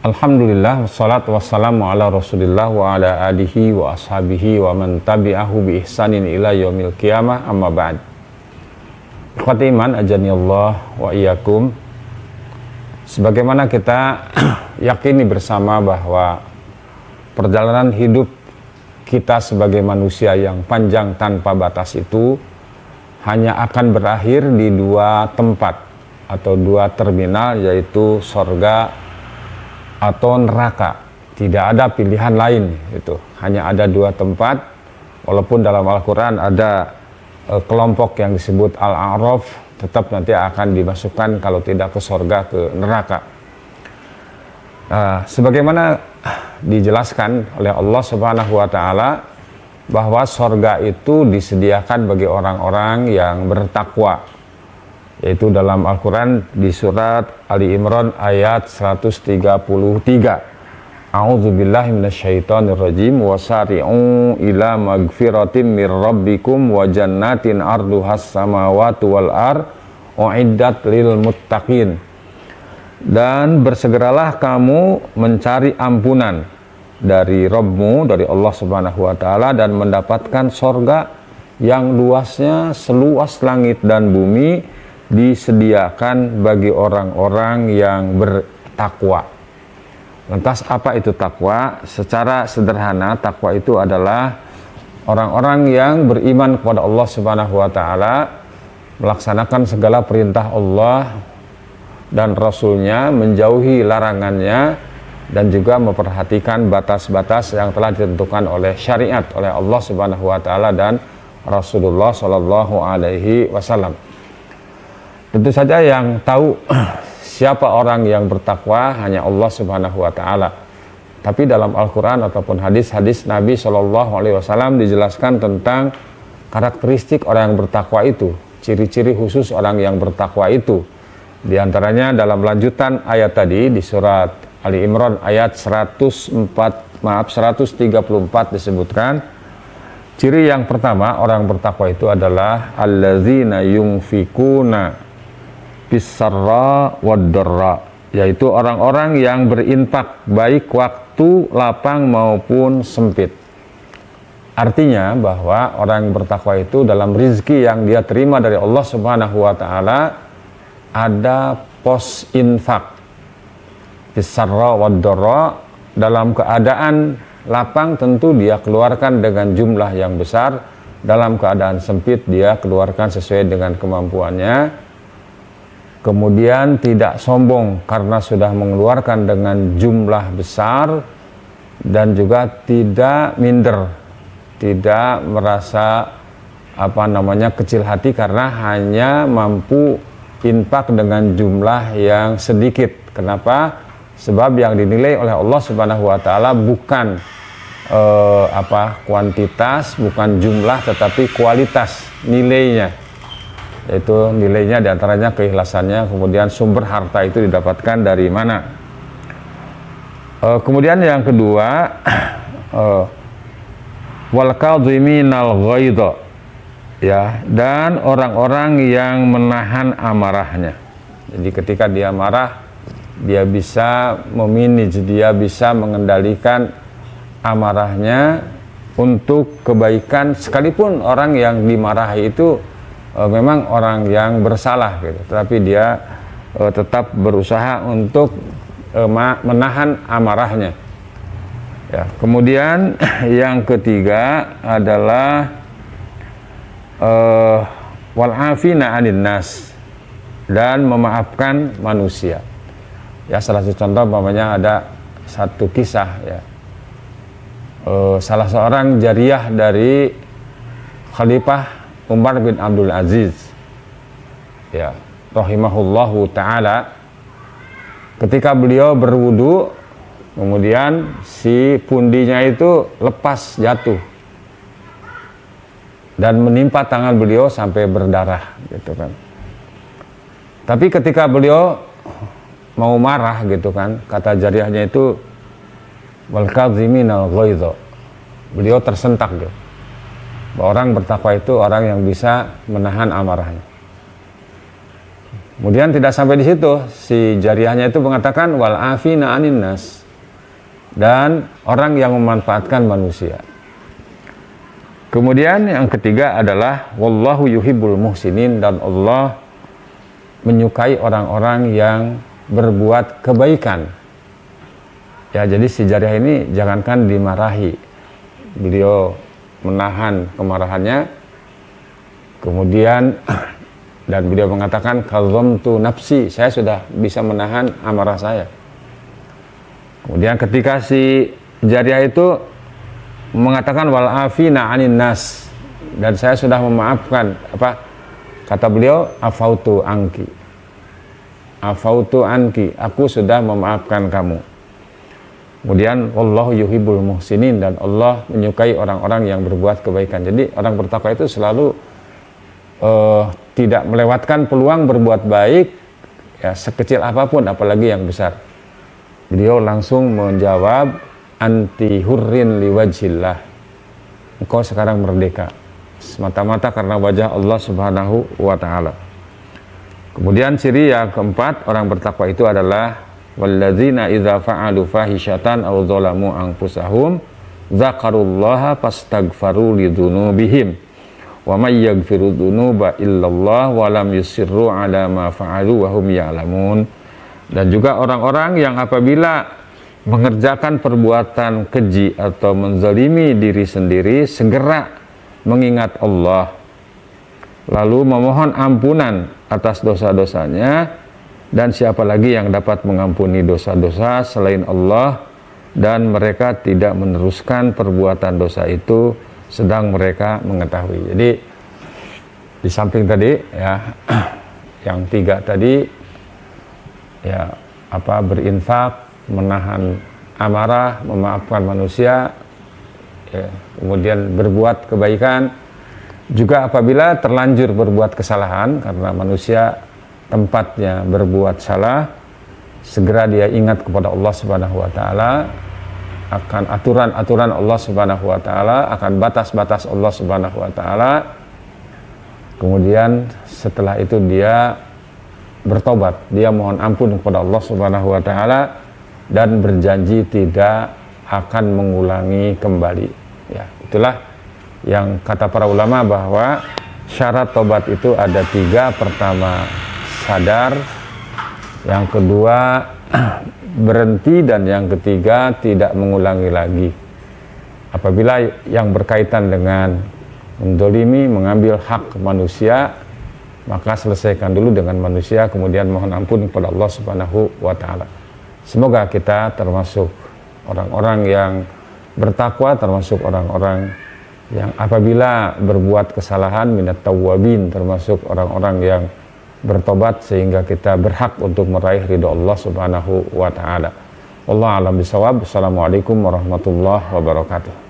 Alhamdulillah, wassalatu wassalamu ala rasulillah wa ala alihi wa ashabihi wa man tabi'ahu bi ihsanin ila yaumil qiyamah, amma ba'd. Ikhwati iman, ajani Allah wa iyyakum. Sebagaimana kita yakini bersama bahwa perjalanan hidup kita sebagai manusia yang panjang tanpa batas itu hanya akan berakhir di dua tempat atau dua terminal, yaitu sorga atau neraka. Tidak ada pilihan lain, itu hanya ada dua tempat. Walaupun dalam Al-Quran ada kelompok yang disebut Al-A'raf, tetap nanti akan dimasukkan kalau tidak ke sorga, ke neraka. Sebagaimana dijelaskan oleh Allah Subhanahu wa Ta'ala bahwa sorga itu disediakan bagi orang-orang yang bertakwa, yaitu dalam Al-Quran di surat Ali Imran ayat 133. A'udzubillahi minasyaitonirrajim, wasari'u ila magfiratim mir rabbikum wa jannatin arduhas samawati wal ar uiddat lil muttaqin. Dan bersegeralah kamu mencari ampunan dari Rabbmu, dari Allah Subhanahu wa Ta'ala, dan mendapatkan sorga yang luasnya seluas langit dan bumi, disediakan bagi orang-orang yang bertakwa. Lantas apa itu takwa? Secara sederhana, takwa itu adalah orang-orang yang beriman kepada Allah Subhanahu wa Ta'ala, melaksanakan segala perintah Allah dan Rasul-Nya, menjauhi larangannya, dan juga memperhatikan batas-batas yang telah ditentukan oleh syariat oleh Allah Subhanahu wa Ta'ala dan Rasulullah Shallallahu alaihi wasallam. Tentu saja yang tahu siapa orang yang bertakwa hanya Allah Subhanahu wa Ta'ala. Tapi dalam Al-Quran ataupun hadis-hadis Nabi Shallallahu alaihi wasallam dijelaskan tentang karakteristik orang yang bertakwa itu, ciri-ciri khusus orang yang bertakwa itu. Di antaranya dalam lanjutan ayat tadi di surat Ali Imran ayat 134 disebutkan, ciri yang pertama orang bertakwa itu adalah allazina yunfikuna bisarra wad-darra, yaitu orang-orang yang berinfak baik waktu lapang maupun sempit. Artinya bahwa orang yang bertakwa itu dalam rizki yang dia terima dari Allah Subhanahu wa Ta'ala ada pos infak bisarra wad-darra. Dalam keadaan lapang tentu dia keluarkan dengan jumlah yang besar, dalam keadaan sempit dia keluarkan sesuai dengan kemampuannya. Kemudian tidak sombong karena sudah mengeluarkan dengan jumlah besar, dan juga tidak minder, tidak merasa kecil hati karena hanya mampu infak dengan jumlah yang sedikit. Kenapa? Sebab yang dinilai oleh Allah Subhanahu wa Ta'ala bukan kuantitas, bukan jumlah, tetapi kualitas nilainya. Yaitu nilainya diantaranya keikhlasannya, kemudian sumber harta itu didapatkan dari mana. Kemudian yang kedua, wal kadhiminal ghaidha, ya, dan orang-orang yang menahan amarahnya. Jadi ketika dia marah, dia bisa memanage, dia bisa mengendalikan amarahnya untuk kebaikan, sekalipun orang yang dimarahi itu memang orang yang bersalah gitu, tetapi dia tetap berusaha untuk menahan amarahnya, ya. Kemudian yang ketiga adalah wal afina 'anin nas, dan memaafkan manusia. Ya, salah satu contoh umpamanya ada satu kisah, ya, salah seorang jariyah dari Khalifah Umar bin Abdul Aziz, ya, rahimahullahu ta'ala, ketika beliau berwudu, kemudian si pundinya itu lepas jatuh dan menimpa tangan beliau sampai berdarah gitu kan. Tapi ketika beliau mau marah gitu kan, kata jariyahnya itu wal kadhiminal ghaidha, beliau tersentak gitu. Orang bertakwa itu orang yang bisa menahan amarahnya. Kemudian tidak sampai di situ, si jariyahnya itu mengatakan wal afina anin nas, dan orang yang memanfaatkan manusia. Kemudian yang ketiga adalah wallahu yuhibbul muhsinin, dan Allah menyukai orang-orang yang berbuat kebaikan. Ya, jadi si jariyah ini jangankan dimarahi, beliau menahan kemarahannya, kemudian dan beliau mengatakan kazamtu nafsi, saya sudah bisa menahan amarah saya. Kemudian ketika si jariyah itu mengatakan wal afina anin nas, dan saya sudah memaafkan, kata beliau afautu anki, aku sudah memaafkan kamu. Kemudian wallahu yuhibbul muhsinin, dan Allah menyukai orang-orang yang berbuat kebaikan. Jadi orang bertakwa itu selalu tidak melewatkan peluang berbuat baik, ya sekecil apapun, apalagi yang besar. Beliau langsung menjawab, anti hurrin liwajhillah, engkau sekarang merdeka semata-mata karena wajah Allah Subhanahu wa ta'ala. Kemudian ciri yang keempat orang bertakwa itu adalah walladzina idza fa'alu fahishatan aw dzalamu anfusahum dzakarullaha fastaghfaru lidzunubihim wa may yaghfiru dzunuba illallah wa lam yusirru ala ma fa'alu wa hum ya'lamun. Dan juga orang-orang yang apabila mengerjakan perbuatan keji atau menzalimi diri sendiri segera mengingat Allah, lalu memohon ampunan atas dosa-dosanya, dan siapa lagi yang dapat mengampuni dosa-dosa selain Allah, dan mereka tidak meneruskan perbuatan dosa itu sedang mereka mengetahui. Jadi di samping tadi ya yang tiga tadi, ya berinfak, menahan amarah, memaafkan manusia, ya, kemudian berbuat kebaikan, juga apabila terlanjur berbuat kesalahan, karena manusia tempatnya berbuat salah, segera dia ingat kepada Allah Subhanahu wa ta'ala, akan aturan-aturan Allah Subhanahu wa ta'ala, akan batas-batas Allah Subhanahu wa ta'ala. Kemudian setelah itu dia bertobat, dia mohon ampun kepada Allah Subhanahu wa ta'ala, dan berjanji tidak akan mengulangi kembali. Ya, itulah yang kata para ulama bahwa syarat tobat itu ada tiga. Pertama sadar, yang kedua berhenti, dan yang ketiga tidak mengulangi lagi. Apabila yang berkaitan dengan mendolimi, mengambil hak manusia, maka selesaikan dulu dengan manusia, kemudian mohon ampun kepada Allah Subhanahu wa ta'ala. Semoga kita termasuk orang-orang yang bertakwa, termasuk orang-orang yang apabila berbuat kesalahan minat tawwabin, termasuk orang-orang yang bertobat, sehingga kita berhak untuk meraih ridha Allah Subhanahu wa ta'ala. Wallahu a'lam bishawab. Assalamualaikum warahmatullahi wabarakatuh.